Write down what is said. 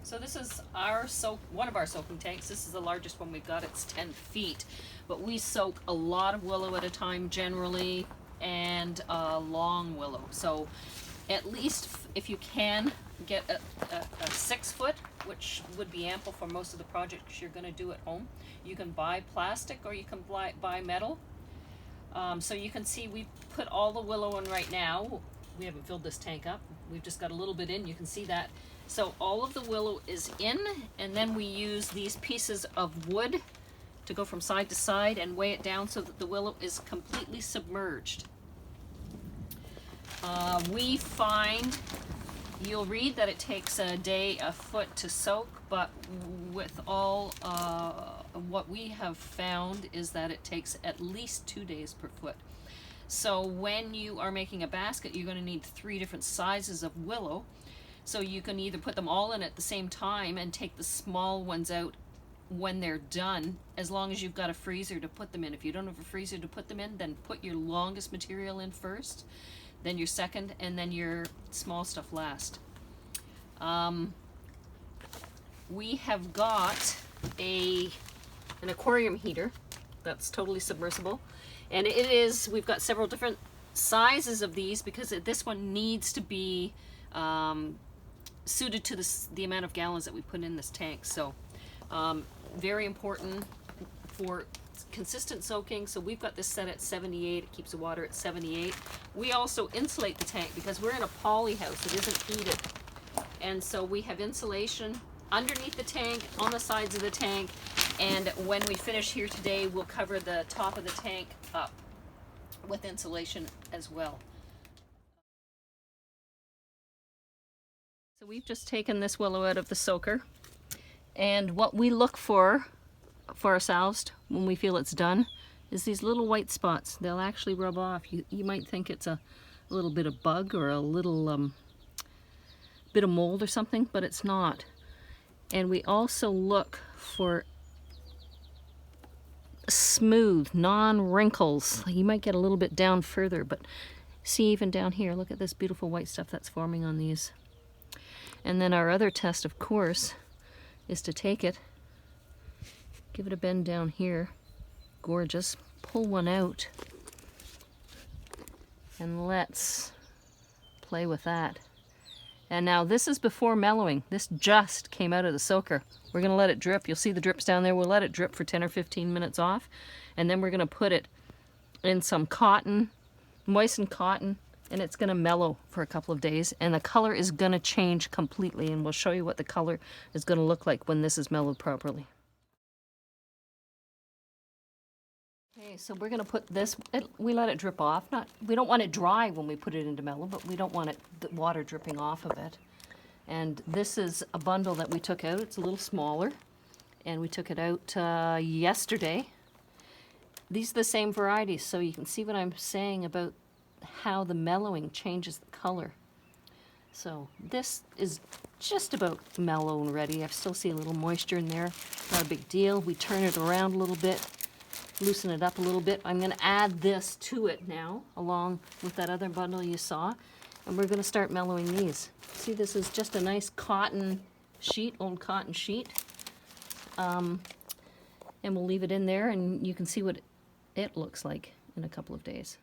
So this is one of our soaking tanks. This is the largest one we've got. It's 10 feet. But we soak a lot of willow at a time generally, and long willow. So at least if you can get a 6 foot, which would be ample for most of the projects you're going to do at home. You can buy plastic or you can buy metal. So you can see we put all the willow in right now. We haven't filled this tank up. We've just got a little bit in. You can see that. So all of the willow is in, and then we use these pieces of wood to go from side to side and weigh it down so that the willow is completely submerged. We find, you'll read that it takes a day a foot to soak, but with all what we have found is that it takes at least 2 days per foot. So when you are making a basket, you're going to need 3 different sizes of willow. So you can either put them all in at the same time and take the small ones out when they're done, as long as you've got a freezer to put them in. If you don't have a freezer to put them in, then put your longest material in first, then your second, and then your small stuff last. We have got an aquarium heater that's totally submersible, and we've got several different sizes of these because this one needs to be suited to the amount of gallons that we put in this tank. So very important for consistent soaking. So we've got this set at 78. It keeps the water at 78. We also insulate the tank because we're in a poly house. It isn't heated, and so we have insulation underneath the tank, on the sides of the tank, and when we finish here today, we'll cover the top of the tank up with insulation as well. So we've just taken this willow out of the soaker, and what we look for ourselves when we feel it's done is these little white spots. They'll actually rub off. You might think it's a little bit of bug or a little bit of mold or something, but it's not. And we also look for smooth, non-wrinkles. You might get a little bit down further, but see, even down here, look at this beautiful white stuff that's forming on these. And then our other test, of course, is to take it, give it a bend down here, gorgeous, pull one out, and let's play with that. And now this is before mellowing. This just came out of the soaker. We're going to let it drip. You'll see the drips down there. We'll let it drip for 10 or 15 minutes off, and then we're going to put it in some cotton, moistened cotton, and it's going to mellow for a couple of days, and the color is going to change completely, and we'll show you what the color is going to look like when this is mellowed properly. Okay, so we're going to put this, we let it drip off. We don't want it dry when we put it into mellow, but we don't want the water dripping off of it. And this is a bundle that we took out. It's a little smaller, and we took it out yesterday. These are the same varieties, so you can see what I'm saying about how the mellowing changes the color. So this is just about mellow and ready. I still see a little moisture in there. Not a big deal. We turn it around a little bit, loosen it up a little bit. I'm going to add this to it now, along with that other bundle you saw, and we're going to start mellowing these. See, this is just a nice cotton sheet, old cotton sheet, and we'll leave it in there, and you can see what it looks like in a couple of days.